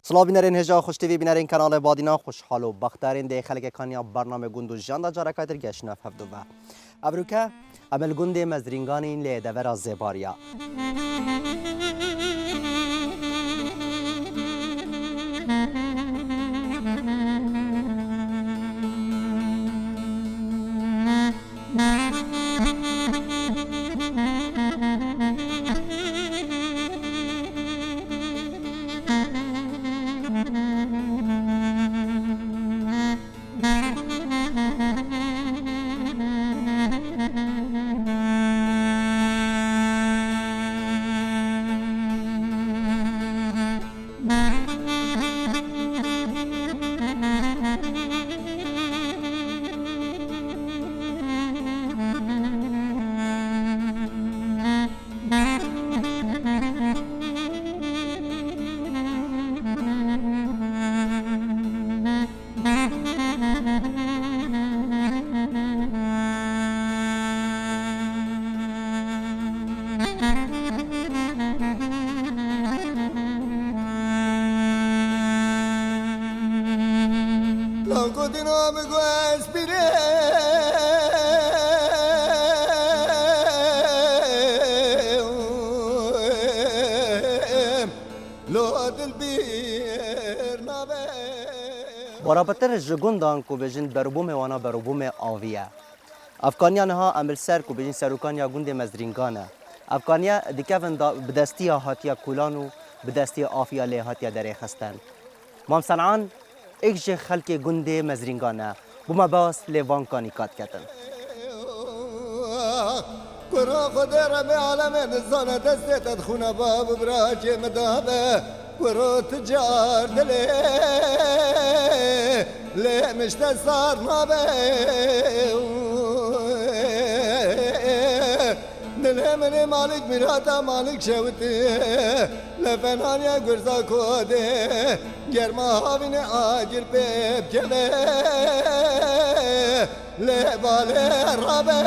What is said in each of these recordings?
سلام بینرین هجا خوش تیوی بینرین کانال بادینا خوشحال و بخترین ده خلق کانیا برنامه گندو جان جارا کاتر گشناف هفدو و ابروکا عمل گند مزرینگانین لی دورا زباریا برابطر جگوندان کو بجن بربوم وانا بربوم آویه افغانیا نها عمل سر کو بجن سروکانیا گوند مزرینگانه افغانیا دیکفن بدستی هاتیا کولانو بدستی آفیا لی هاتیا دره خستن مام صنعان اکج خلق گوند مزرینگانه بوما باس لیوان کانی کات کتن کرا خود رب عالم نزانه دسته تدخونه باب براج مدابه کرا تجار دلی لی مشت سار نابه دلی منی مالک میراتا مالک شوتی لفنانیا گرزا کوده گرما هاوین آجر پیب کله لی باله رابه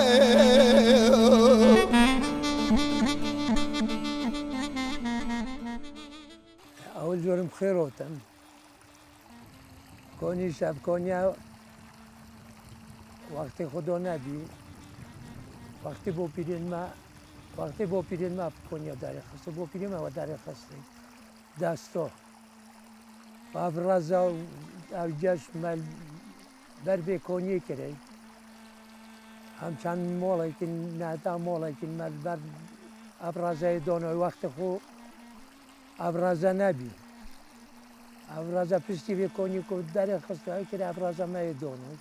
اول جورم خیر ہوتم کنی شب کنیا وقتی خدا نبی وقتی با پیرین ما کنیا داره خسته با پیرین ما داره خسته دستا و افرازا او جشن مل بر به کنی کرد همچنان مولا که نه تا مولا که مل بر افرازای دانه وقت خو افرازا نبی افرازا پشتی بکنی که در خسته های که افرازا میدونه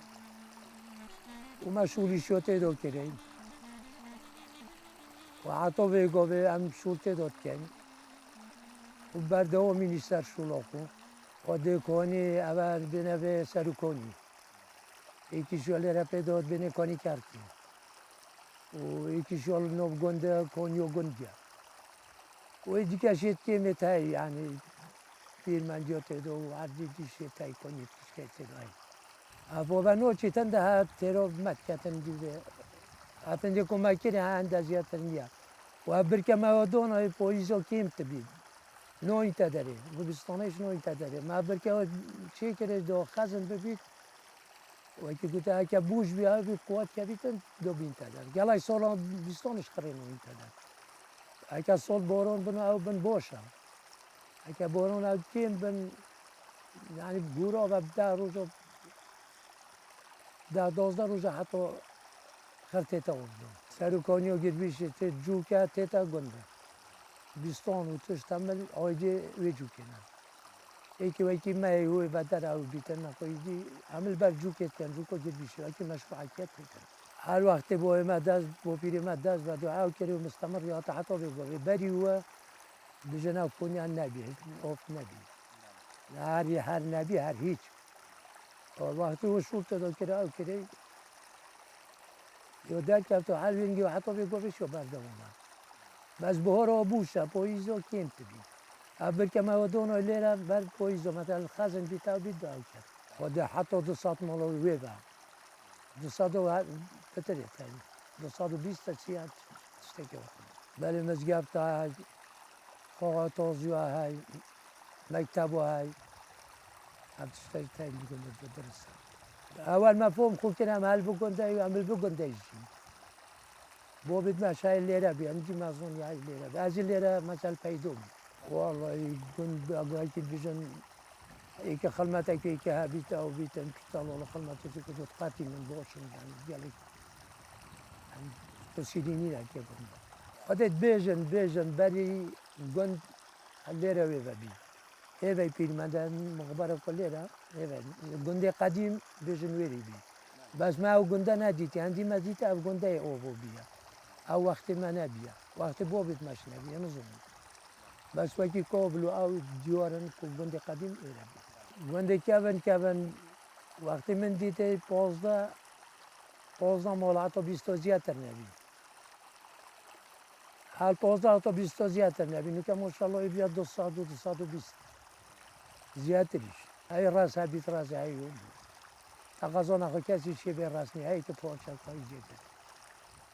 و مشغولی شده دو کرد و حتی بگو به هم شده داد کنی و برده و مینیستر شولا خو و دکانی اول بینه به سرو کنی یکی شوال را پیداد بینه کنی کردی و یکی شوال نو گنده کنی و گندیا و دیگه شد که میتای یعنی پیر من جاته دو و هر دیگه تای کنی پیش که ابو بنو چیتن ده ترو مت کتن دیده اتن جو کمکی نه اندازی تنیا و برکه موادون های پولیسو کیم تبید نوعی تداره گلستانش نوعی تداره ما برکه چه کرده دو خزن ببید و که گوته که بوش بیا بی قوت کبیتن دو بین تداره گلای سال بیستانش خرین نوعی تداره اگه سال بارون بن او بن باشم اگه بارون او کیم بن یعنی گورا و 10 روز 12 روز حتی خرطه تا اردم سروکانی و گربیش تی جوکه تی تا گنده بیستان و توش تمل آیده وی جوکه نه ایکی ویکی مای وی بدر او بیتن نخویدی عمل بر جوکه کن جوکا گربیشه ویکی مشروعیت میکن هر وقت با ما دست با پیر ما دست و دعا کردی و مستمر یا حتی بگوی بری و بجنا کنی نبی اوف نبی هر نبی هر هیچ وقتی و شورت داد کرده او کرده یا در کرد تو حل وینگی و حتی بگو شو بردم اومد بس بهار آبوشه پاییزا کیم تبید اول که موادون لیره بر پاییزا مثلا خزن بیتا بید داو کرد خود حتی 200 مالا وی با 200 و بتره تایی 220 تا چی هست استکه بله مزگب تا های خواهد تازیو های مکتب های هفتشتای تایی میگم درسته. اول مفهوم خوب کنم حل بکنده و عمل بکنده ایشی. با بید مشای لیره بیان جی مزون یای لیره. از لیره مثل پیدا می. والله گند اگه که بیشن ای که خلمت ای که هبیت او بیتن کتال ولی خلمت ای که دوت قاطی من باشم جلی تسیرینی را که بکنم. خودت بیشن بری گند لیره وی بی. ایوی پیرمردان مخبر کلیرا ایوی گنده قدیم بیشن ویری بی. بس ما او گنده ندیدی هندی مزیت او گنده او بیا. او وقت ما نبیا. وقت بابت ماش نبیا نزدم. بس وقتی کابل او دیوارن کو گنده قدیم ایرا بی. گنده کیون وقتی من دیده 15 مال تا 20 زیادتر نبی. حال 15 تا 20 زیادتر نبی. نکه ماشاءالله بیاد 220 زیادتریش. ای راس هبیت راس هایون. تقاضا نخواهی کسی شی به راس نی هایی که پاچه کاری جده.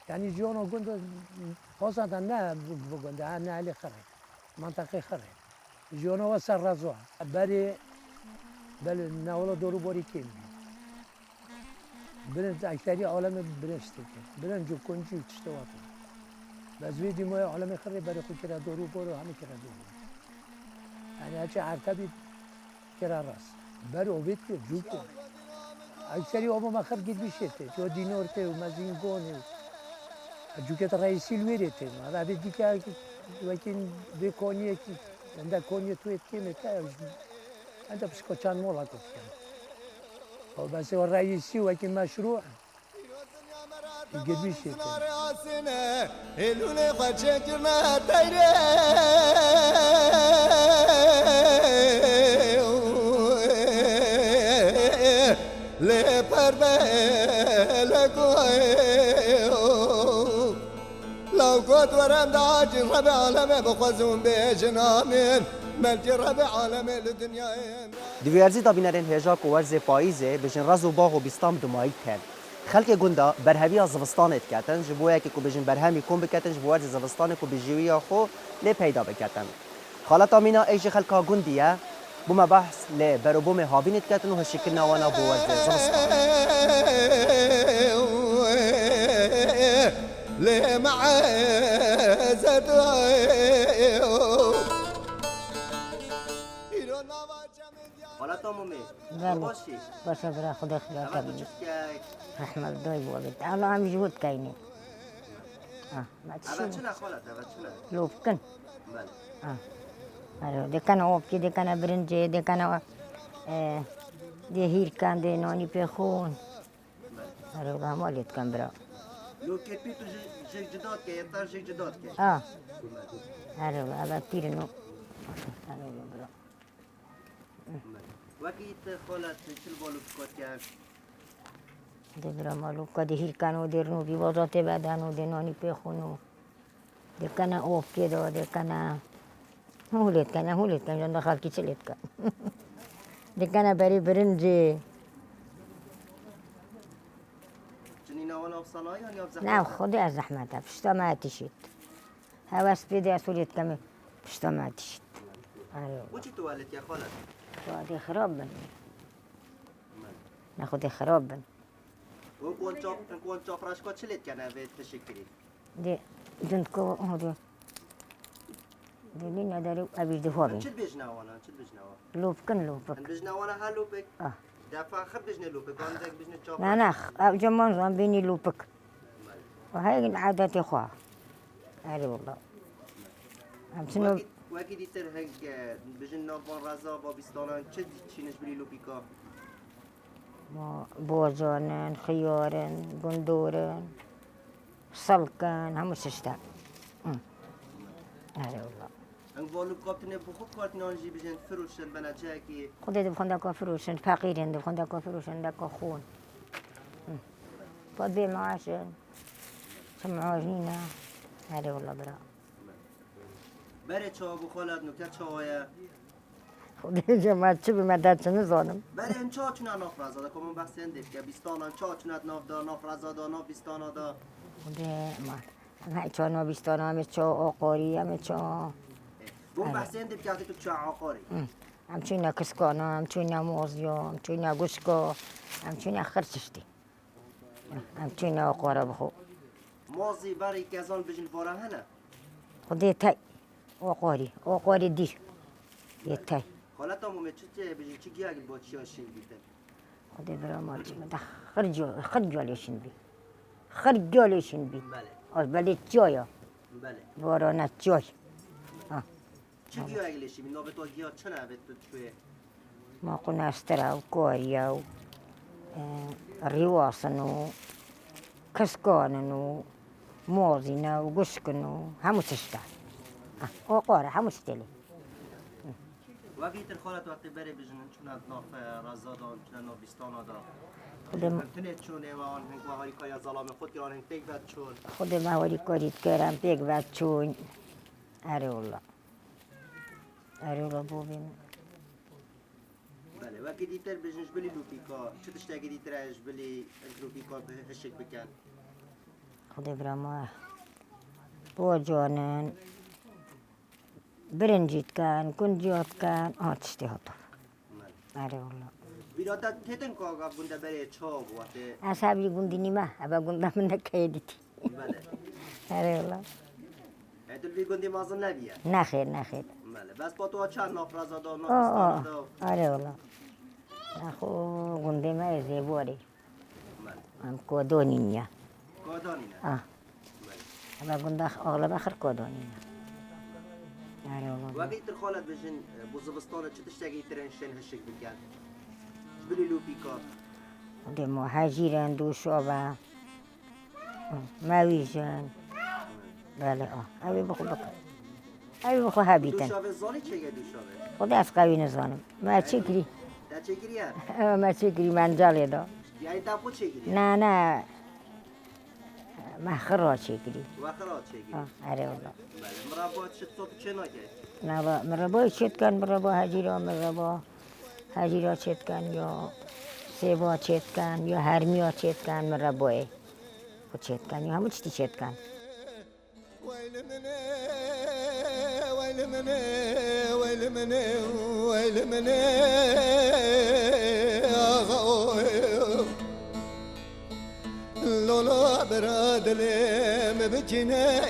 یعنی جوان گنده خواستن نه بگنده نه علی خره. منطقه خره. جوان و سر رزوا. بله نوالا دورو باری کیم بی. برند اکثری عالم برشته که. برند جو کنجی تشتواتو. بس ویدی مای عالم خره برای خود کرا دورو بارو همه کرا دورو. یعنی هرچه عرقبی کرا راست. برای اوبید که جو که. اکثری آب مخر گید بیشته. جو دینار ته و مزینگونه. جو که رئیسی لویره ته. ما رابط دیگه وقتی به کنیه که اندا کنیه توی کیمه که اندا بس کچان مولا کفته. و بس رئیسی وقتی مشروع گید بیشته. الونه خچه جرنا تایره له پرده لو قد ورم داج ربع عالمه بخوزون بجنامين ملك ربع عالمه لدنيا دیویرزی دا بینرین هجا کو ورز پاییزه بجن رز و باغ و بیستام دمایی کن. خلق گندا برهوی از زوستانت کتن جبویا که کو بجن برهمی کن بکتن جبو ورز زوستان کو بجویا خو لی پیدا بکتن. خالت آمینا ایش خلقا گندیه بوم بحث لی بروبوم هابینت کتن و هشکل نوانا بو ورز زوستان. ليه معزت خالت آمومی بله باشی باشه برای خدا خدا اول کنی بچه که رحمت دای بولید الله هم جهود کنی ما اول تشوف چونه خالت اول چونه لوف كن بله ده كان اوبكي ده كان برنجي ده كان ده هير كان ده نوني بيخون والله مولد كان برا لو که پی تو جگ جداد که یه تر جگ جداد که والله هذا تيرنو والله برا وقتی خالت چل بالو بکات که ده برا مالو كده هير كانوا ديرنو دي وضعت بعدانو ده نوني بيخونو ده كان اوبكي ده كان هولت كان جندا خالكي چلت كان ده كان بري برنجي جنین اول افسانه یا نیاب زحمت نه خودی از زحمت پشتا ما تشید هواس بیده اصولیت کمی پشتا ما تشید و چی توالت یا خالت خودی خراب بن نه خودی خراب بن و کون چاپراش که چلیت کنه به تشکری دی جند کو هدی دی لینا داری ابی دفاع بین چل بجنوانا چل بجنوا لوب کن لوب ان بجنوانا ها لوبک دفعه خر بجنه لوبک آن دک بجنه چاپراش نه نه جمان زن بینی لوبک و هاي العادات خواه عاري والله هم شنو وقتی دیتر هنگ بجن نوان رزا با بیستانان چه چینش بری لوبیکا بوزانن خيارن قندورن سلكن هم ششتا عاري والله هنگ والو کابتنه بخوب کارت نانجی بجن فروشن بناچه کی خذ دبخون داكو فروشن فقيرين دبخون داكو فروشن داكو خون فضي معاشن سمعوا جنينا عاري والله برا بره چا بو خالت نکته چاوایه خذ جماعة شو بمدد شنو ظالم بره ان چا چونه ناف رزا دا کمون بحث اندید که بیستانان چا چونت ناف دا ناف رزا دا ناف بیستانا دا خذ ما هاي چا نوبستان همه چا آقاری همه چا بون بحث اندید که تو چا عقاری همچون کسکانا همچون موزیا همچون گوشکا همچون خرچشتی همچون آقارا بخو مازی بری که از آن بجن باره هنه خودی تای آقاری دی یه تای حالا تا مومه چه بجن چی گیاگل با چی هاشین بیتن خودی برا ما چی مده خرجالشین بی خرجالشین بی بله از بله جایا بله بارانه جای چی گیاگلشی می نابه تو گیا چه نبه تو چوه ما قلنا استرا وكوريا وريواصن وكسكان وموزن وقشكن همو تشتا وقارة همو تشتلي وقتی خالت وقتی بری بجن چون از ناف رزادان چون ناف بیستانا دا خودم تنت چونه و آن هنگ و هایی که از ظلام خود گران هنگ تیک بد چون خودم هولی كوريت كرام بيك باتشون أري والله بوبين بله وقتی دیتر بجنش بلی لوپیکا چه تشتاگی دیترش بلی لوپیکا به هشک بکن خودم برا بو جانن برنجيت كان كنجيات كان تشتي هطف أري والله بیراتا تتن که آقا بنده بری چا بواته أصحابي قندي نما أبا قندا منك كيدتي بله أري والله هتل بی گندی مازن نبیه نخير بله بس با تو چند ناف رزادان ناف بیستانا دا أري والله أخو قندي ما يزيبوري بله أم كودونينيا کادانی نه بله أبا قندا أغلب آخر كودونينيا أري والله وقتی تر خالت بجن بوزبستانه چه تشتاگی ترنشن هشک بکن بلی لوپیکا ودي مهاجرين دو شعبة ماويجن بله أبي بخو هابيتن دوشاوه زانی چه دوشاوه خدا از قوی نزانم ما چکری تا چه گریه ما چکری منجاله دا یعنی تا خود چه گریه نه ما خرا چکری وخرا چه گریه آره والله بله مرا چه صوت چه نکرد نه مربا چت کن مربا هجیرا مربا هجیرا چت کن یا سیبا چت کن یا هرمیا چت کن مربا خود چت کن یا همون چتی چت کن ويل مني ويل مني ويل مني ويل مني لولا براد لم بجنا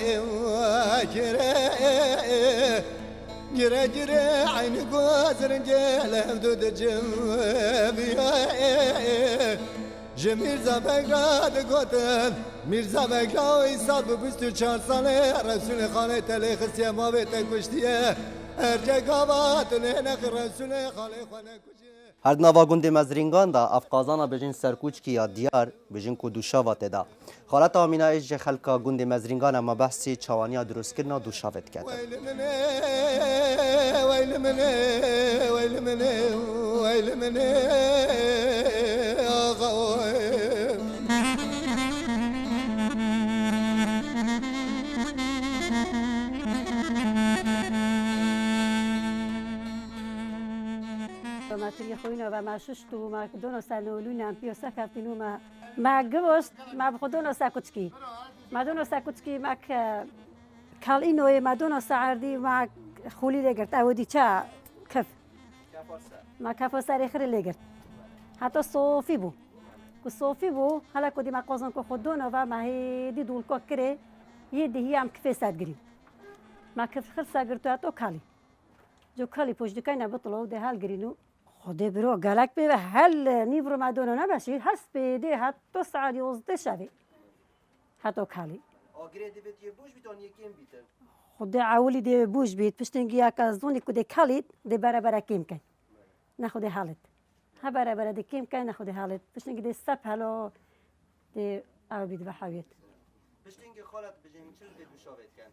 جرى جرى عين قوزر جاله بدود جنبي جميل زبقراد قوتن میرزا بگلاوی سال به 24 ساله رسول خانه تلی خسیه ما بیت کشتیه ارجگاوات نخ رسول خانه خانه کشیه هر نوا گند مزرینگان دا افقازانا بجن سرکوچ کی یا دیار بجن کو دوشاوات دا خالت آمینا ایج خلکا گند مزرینگان ما بحثی چوانیا درست کرنا دوشاوت کرد ويل مني ويل مني ويل مني ويل مني ما توی خوینا و ما ششتو ما دونو سالولونا پیوسا کفتینو ما گوست ما بخودونو ساکوچکی ما دونو ساکوچکی ما کال اینو ما دونو سعردی ما خولی لگرت اودی چه کف ما کفو سری خری لگرت حتی صوفی بو کو صوفی بو حالا کدی ما قازن کو خودونو و ما هی دول کو کره یه دهی هم کفه سادگری ما کف خل ساگرتو حتی کالی جو کالی پشت دکای نبطلو ده حال گرینو خدا برو گلک به هل نیبرو مدونه نباشی هست بیده حتی ساعت 11 شبه حتی کالی آگره دیوید یه بوش بیتان یکیم بیتن خدا عولی دی بوش بید پشتنگی یک از دونی کده کالید دی برابر کیم کن نه خدا حالت ها برابر دی کیم کن نه خدا حالت پشتنگی دی سب حالا دی او بید و حویت پشتینگ خالت بجن چه دوشاوت کن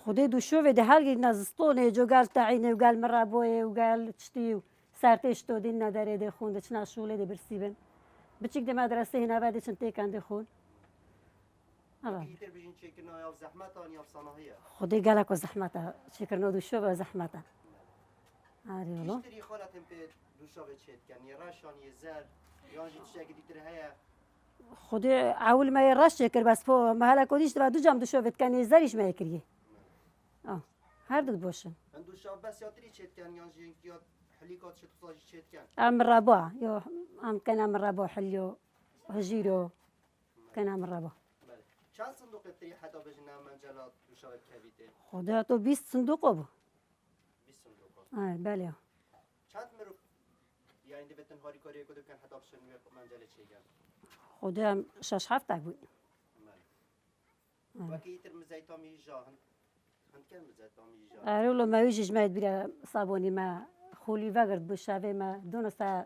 خدا دوشو و دی حال نزستونه جو گل تعینه و گل مرابوه و گل چتیو سرتش تو دین نداره دی خون دچ نشوله دی برسیبن بچیک دی مدرسه هنا بعدش تیکن دی خون کیتر بجن چه کرنا یا زحمت آن یا صناعیه خدای گلک و زحمته شکر نودوشو و زحمته آره والله اشتری خالت هم به دوشاوت چت کن یه رشان یه زر یا جی تشتاگی دیتر هیا خدای اول ما رش شکر بس پو محل کدیش دو جام دوشوت کنی زریش ما کریه هر دو باشن من دوشاو بس یا تری چت کن یا جی یا حلیکات چه تو ساجی چیت کن ام ربا یا ام کنم ربا حلیو هجیرو کنم ربا بله چند صندوق تری حتی بجنه منجلات دوشاوت کبیده خدا تو 20 صندوق بود 20 صندوق بله چند مرو یا این بتن هاری کاری کدو کن حتی بشن منجله چی کن خدا 6 هفته بود وکی تر مزایتامی جا هند کن مزایتامی جا رولو ما يجي جماعة بيرا صابوني ما خولي وقرد بشافي ما دونستا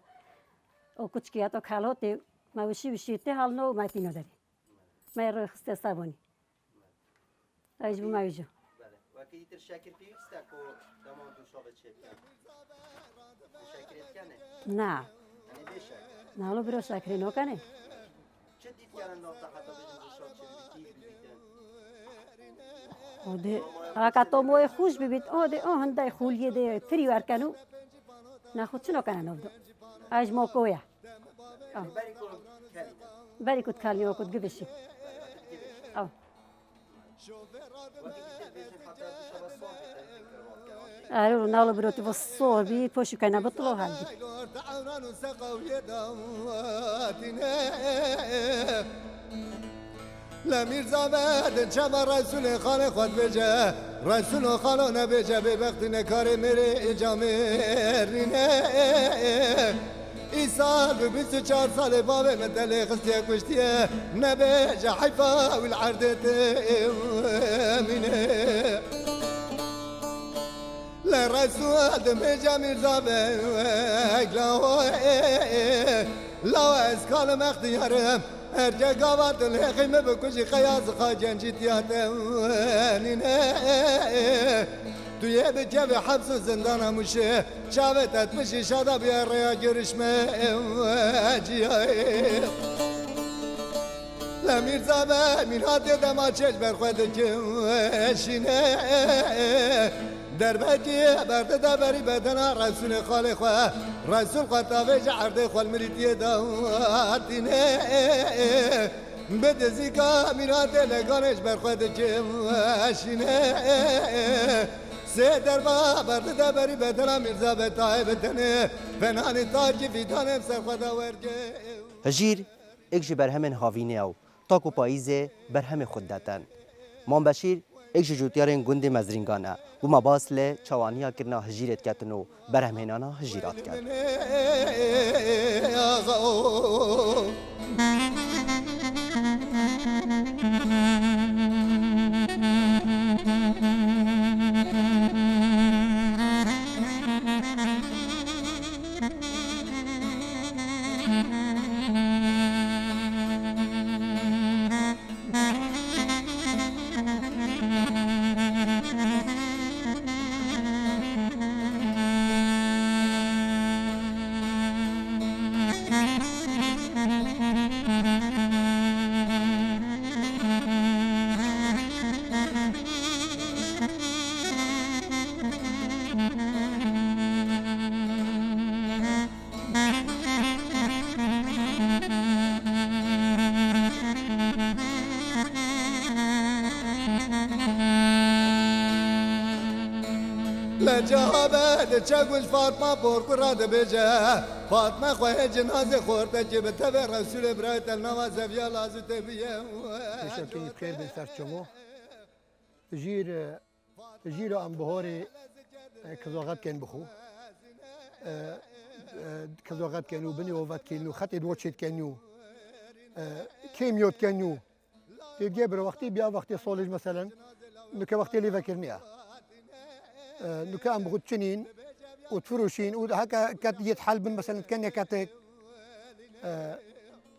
او كتشكيات او كالوتي ما وشي تهال نو ما تينو داري ما يروي خسته صابوني ايجبو ما يجو بله وکی تر شاکر پیوسته کو دمان دوشاوت چی کن شاکریت کنه نا یعنی بیشک نالو برو شاكري نو كاني چه دید کردن نافتا حتی بجن دوشاوت چی بیدن ودي هاكا تو موي خوش ببيت دي هنداي خولي دي تري واركانو ناخد شنو كان نبدو ايج مو كويا بری کن کردن بالي كنت كالي وكنت قبشي اه وکی تر بجن حتی دوشاوت صوم بیدن قالوا نالو برو تبصور بي بوشو كان بطلو هالدي تعاونان وسقوا يدواتنا لمیر زابد چما رسول خانه خود بجه رسول خانه نبجه به وقت نکار میره جامرینه ای سال به 24 سال باب مدل خستی کشتیه نبجه حیفا والعردت امینه لرسول دم جميل زابك لو اسكال مختيارم ارجع قوات الهخيمة بكوشي خياز خاجن جيتياتم توی به جبه حبس و زندان هموشه شابتت مشی شادا بیا ریا گرشمه جیای لمیر زبه میرات دما چش برخواد کشینه در بجی برده دبری بدنا رسول خال خواه رسول خواه تاویج عرده خوال مریتی دواتینه بدزی که میرات لگانش برخواد کشینه سه دربا برده دبری بدنا میرزا به تای بدنه فنانی تاکی فیدانم سرخواه ورگه هجیر ایک جی برهمن هاوینه او تاکو پاییزه برهم خود داتن مان بشیر ایک جی جوتیارن گند مزرینگانه و ما باسله چوانیا کرنا هجیرت کتنو برهمنانا هجیرات کرد لجابه چگوش فاطمه پرکراد بجه فاطمه خواه جنازه خورده که به تبه رسول برایت النواز بیا لازم بیه تشكي بخير بسر شمو جير ام بهوري كزوغات كان بخو كزوغات كانوا بني وفات كانوا خطي دوتشيت كانوا كيميوت كانوا تجيب وقتي بيا وقتي صولج مثلا نك وقتي اللي فكرنيها نك ام بغوت شنين وتفروشين وهكا كات يتحل بن مثلا كان كات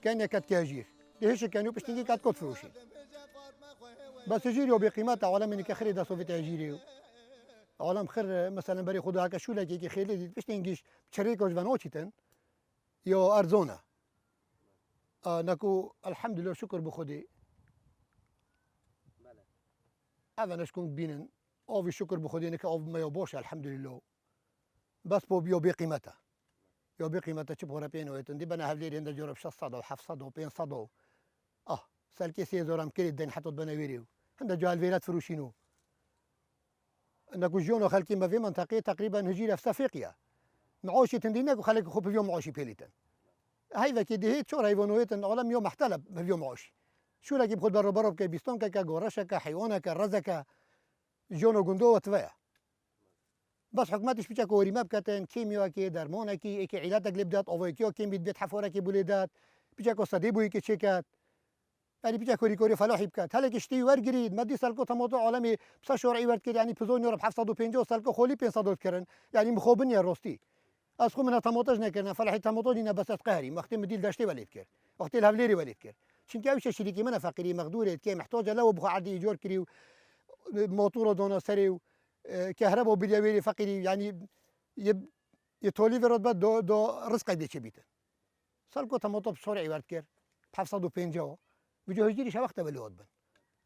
كان كات كاجير ليش كانوا باش تيجي كات كوت فروشين بس جيريو بقيمتها عالم انك خير دا سوفيت جيريو عالم خير مثلا بري خدو هكا شو لكي خير باش تنجيش بشريكه جوانوتشيتن يو ارزونا نكو الحمد لله شكر بخدي هذا نشكون بينن او في شكر بخدي انك او ما يبوش الحمد لله بس بو بيو بقيمتها يو بقيمتها تشبه رابين ويتن دي بنا هفلير عند جرب 600 و 700 و 500 سالكي سيزورام كريد دين حطوا بناويريو عند جو الفيرات فروشينو انكو جونو خالكي ما في منطقه تقريبا هجيره في افريقيا معاشی تندی نکو خلک خوب بیو معاشی پیلیتن هی وکی دهی چور حیوانویتن عالم یو محتلب بیو معاشی شو لکی بخود برو که بیستان که گورش که حیوان که رز که جون گندو و تویا بس حکومتش بیچه کوری مبکتن کیمیا که درمان کی که علاج تقلب داد اوای کیو کیم بیت حفاره کی بولیدات بیچه کو صدی بوی که چکات يعني بيجا كوري فلاحي بكات هلك اشتي ورقريد مدي سالكو تموضوع عالمي بصا شورعي ورد كر يعني بزون يوروب 750 سالكو خولي 500 كرن يعني مخوبن يا روستي اسخو من تموتاج نكرنا فلاحي تموتاج لنا بس قهري وقت مديل داشتي وليد كر وقت الهفليري وليد كر شنكاوي شريكي من فقيري مقدوره كي محتاجه لو بخو عدي ايجار كريو موتور دونا سريو كهرباء وبليويري فقيري يعني يتولي في رتبه دو رزق بيتش بيته سالكو تموتاج شورعي ورد كر 750 بجو هجيري وقت بلود بن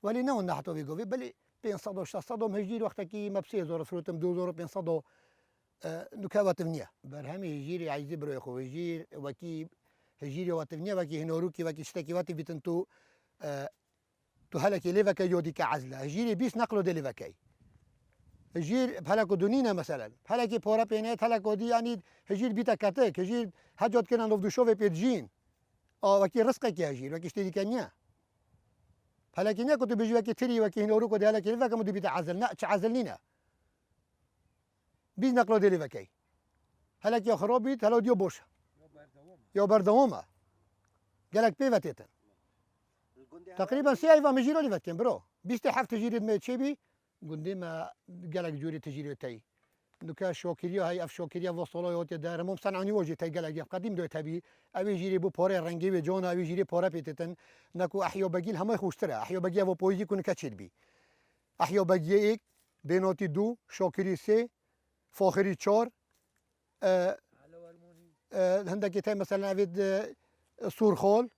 ولی نه اون نحتوی گوی بلی 500 و 600 هجیر وقتی که مبسي زور فروتم 2500 نکات ونیا بر همه هجیری عايزي برو خو هجیر وکی هجیری واتنیا وکی هنوروکی وکی شتکی واتی بیتن تو هلکی لیوکا یودی که عزله هجیری 20 نقلو دلی وکی هجیر بهلكو دونينا مثلا بهلكي بورا بينات هلكو دي يعني هجير بيتا كاتك هجير حاجات كنا نفدو شوفي بيتجين وكي رزقك يا هجير وكي اشتري كنيا هلكي نيا كنت بيجي وكي تري وكي هنوروكو دي هلكي ليفكا مدو بيتا عزلنا عزلنينا بيز نقلو دي ليفكي هلكي يا خرابيت هلو ديو بوشا يا بردوما قالك بيفتيتن تقريبا سي ايفا مجيرو ليفتين برو بيستي حف تجيري دمي تشيبي قندي ما قالك جوري تجيري تاي نوكا شوكيريا هاي اف شوكيريا وصلوا يوت دار مو صنعوني وجه تاي قالك قديم دو تبي ابي جيري بو بوري رنگي و جون ابي جيري بورا بيتتن نكو احيو بقيل هم خوشترا احيو بقيا و بويجي كون كاتشير بي احيو بقيا اك بينوتي دو شوكيري سي فاخري 4 هندك تاي مثلا افيد سورخول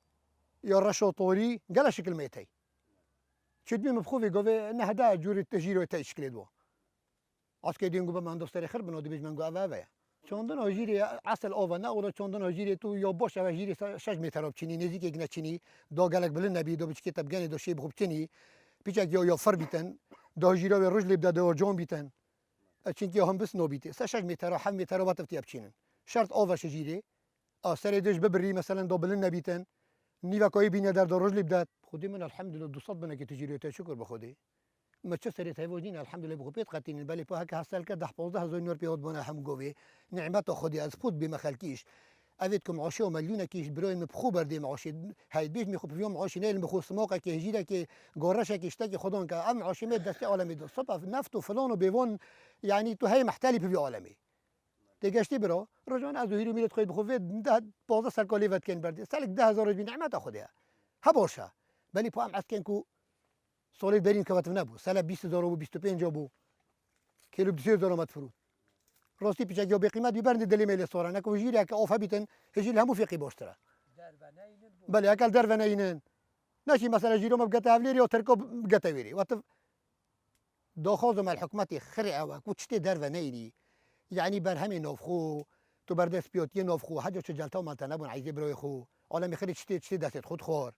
يا رشو طوري قال شكل ميتي شد مبخوفي قوي ان هدا جوري التجيرو تشكل دو اسكي دينغو بمان دوستري خرب نو دي بيجمنغو افا چوندن هجيري اصل اوفنا ولا چوندن هجيري تو يا باش هجيري 6 متر بچيني نزيك گنچيني دو قالك بلن نبي دو بچكي تبغاني دو شي بخبچيني بيچك يا فر بيتن دو هجيرو رجل بدا دو جون بيتن چينكي هم بس نو بيتي 6 متر 7 متر واتفتي بچينن شرط اوفا شجيري سري دش ببري مثلا دو بلن نبيتن نیو کوی بینه در دو رجلی بداد خودی من الحمدلله 200 بنا که تجاری تا شکر بخودی ما چه سری تایوجین الحمدلله بخوبیت قتین بله په هک حاصل که 10 15000 نور پیاد بنا هم گوی نعمت خودی از خود بمخلکیش اویدکم عاشی و ملیونه کیش برای مبخو برده معاشی هاید بیش میخوب یوم معاشی نیل مخو سماقه که هجیره که گورشه که اشتکی خودان که ام عاشی مد دست عالمی دو صبح نفت و فلان و بیوان یعنی تو هی محتلی په عالمی تگشتی برا رجعان از هیرو میلت خود بخوید ده 15 سال کالی ود کن بردی سالک 10000 رجبی نعمت خودیا ها باشه ولی پام عسکن کو سالی برین که وقت نبود سال 20000 و 25 بو کیلو 20000 مدفرود راستی پیچ جو به قیمت بیبرند دلی میل سورا نکو جیری که اوفا بیتن هجیل همو فقی باشتره بله اکل در و نینن نشی مثلا جیرو مبقت اولیری و ترکو بقت ویری وقت داخوزم الحکومت خرعه و کوچتی در و نینی يعني برهمي نوفخو تو بردس بيوتي نوفخو حاجه شجلتو مالتا نبون عايزي برو خو عالم خير تشتي دست خود خور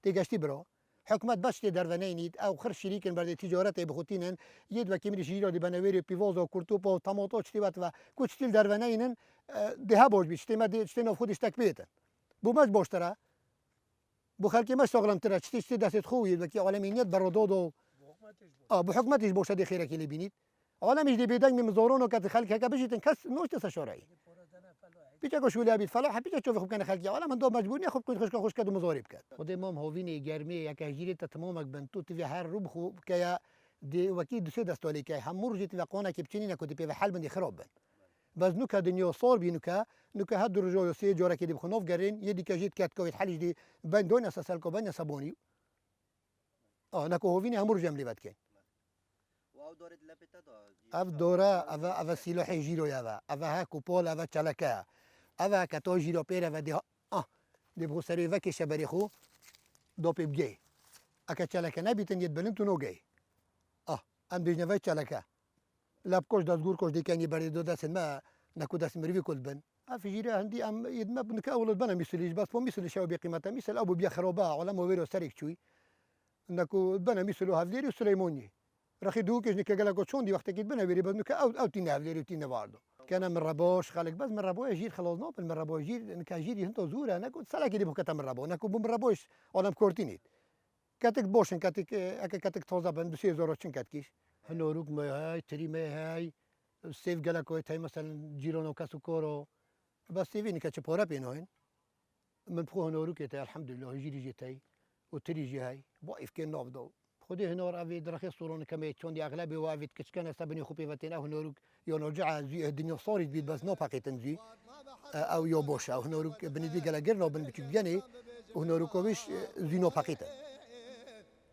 تيجشتي برو حكومت باش تي درونينيت او خر شريك برد تجارت بخوتينن يد وكيمري شيرو دي بنويري بيفوزو كورتوبو طماطو تشتي بات و كوتشتيل درونينن ده بوش بيشتي ما دي تشتي نوفخو دشتك بيتن بو ماش بوشترا بو خلكي ماش شغلم ترى تشتي دست خو يد وكي عالمينيت برودودو بحكمتش بوش دي خيرك اللي بينيت عالمش دي بيدنگ مزورون وكت خلك هكا بيجي كاس نوش تسشوري بيجا شو لابي فلاح بيجا تشوف خب كان خلك عالم من دو مجبور ياخذ كل خوش كدو مزوري بكات خدي مام هوفيني جرمي يا كهجيري تمامك بنتو تبي هر روبخو كيا دي وكيد دو سيد استولي كي همور جيت لقونا كبتشيني كنت بي حل من خراب بس نوكا دنيا صار بينوكا نوكا هاد رجو سي جورا كي دي بخنوف جرين يدي كجيت كات كويت حلج دي بين دون اساسل كو بين صابوني نكو هوفيني همور جملي باتكين اف دوره اف سلاح جيرو يا اف هاكو بول اف تشلكا اف كاتو جيرو بير اف دي دي بروسري فكي شبريخو دو بيبجي اكا تشلكا نبيتن يدبلنتو نو جاي ام ديجنا في تشلكا لا بكوش داس غور دي كاني بري دو داس ما نكو داس مريفي كل بن اف جيرو عندي ام يدما بنك اول بنا مثل بس بو مثل شاو بقيمته مثل ابو بيخربا علما ويرو سريك شوي نكو بنا مثل هافليري وسليموني رخي دوكش نكا قالك شون دي وقت كيد بنا بيري بس نكا او تينا هافليري وتينا باردو كان من ربوش خالك بس من ربو يجير خلاص نوبل من ربو يجير انك يجير يهنتو زورا انا كنت سلاكي دي بكتا من ربو انا كنت من ربوش انا كورتينيت كاتك بوشن كاتك اكا كاتك توزا بن بسي زوروشن كاتكيش هنوروك ما هاي تري ما هاي سيف جالاكو تاي مثلا جيرونو كاسو كورو بس سيفيني كاتش بورا بينوين من بخو هنوروك تاي الحمد لله يجيري جي تاي وتري جي هاي واقف كان نوفدو خدي هنور افي درخي صورون كما يتشون دي اغلبي وافيت كشكان سابني خوبي فاتينا هنوروك يونرجع الدنيا صوري بيت بس نو باكيتن زي او يو بوش او هنوروك بندي جالاجرنا وبن بتشجاني وهنوروكوفيش زينو باكيتن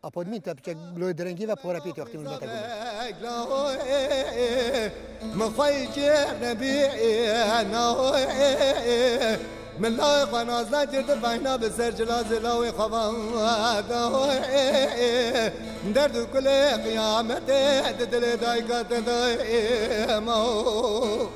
ابود مين تبچ لو درنگي و پورا بيت وقت من متا مخيج نبي انا من لا قناز لا جرت بينا بسر جلاز لاوي خوان درد كل قيامت دل دايقات داي مو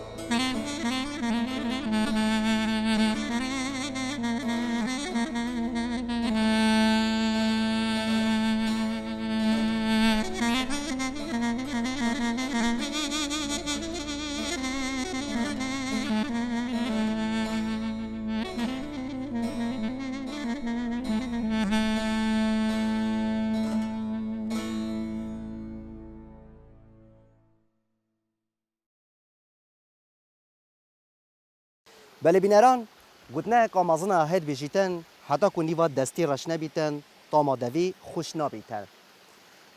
بله بینران گوتنه که آمازنا هد بیجیتن حتی که نیواد دستی رش نبیتن تا مادوی خوش نبیتن.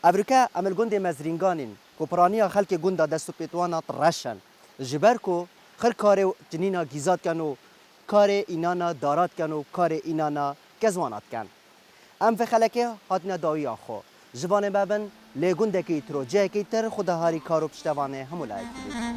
افریقا عمل گند مزرینگانین که پرانیا خلک گنده دستو پیتوانا رشن. جبر که خر کار جنینا گیزاد کنو کار اینانا دارات کنو کار اینانا گزوانات کن. ام في خلکه هاتنا داوی آخو. جوان بابن لگنده که ترو جه که تر خدا هاری کارو پشتوانه همولای کلی.